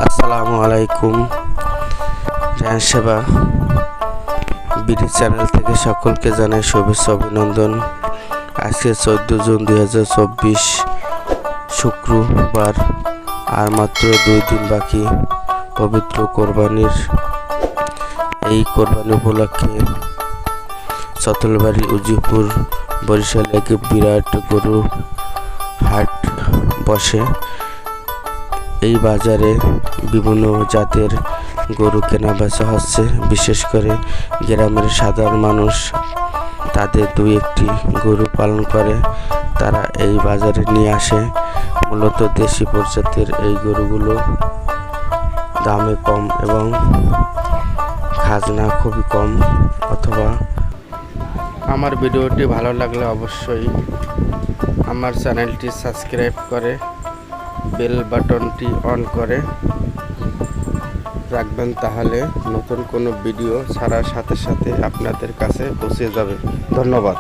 আসসালামু আলাইকুম। রায়হান সেবা বিডি চ্যানেল থেকে সকলকে জানাই শুভেচ্ছা অভিনন্দন। আজকে 14 জুন 2024 শুক্রবার, আর মাত্র 2 দিন বাকি পবিত্র কোরবানির। এই কোরবানি উপলক্ষে চতলবাড়ি উজিপুর বরিশালে এক বিরাট গরু হাট বসে। এই বাজারে বিভিন্ন জাতের গরু কেনা বেচা হচ্ছে। বিশেষ করে গ্রামের সাধারণ মানুষ তাদের 2-1টি গরু পালন করে, তারা এই বাজারে নিয়ে আসে। মূলত দেশি প্রজাতির এই গরুগুলো দামে কম এবং খাজনা খুবই কম। অথবা আমার ভিডিওটি ভালো লাগলে অবশ্যই আমার চ্যানেলটি সাবস্ক্রাইব করে বেল বাটনটি অন করে রাখবেন, তাহলে নতুন কোনো ভিডিও ছাড়ার সাথে সাথে আপনাদের কাছে পৌঁছে যাবে। ধন্যবাদ।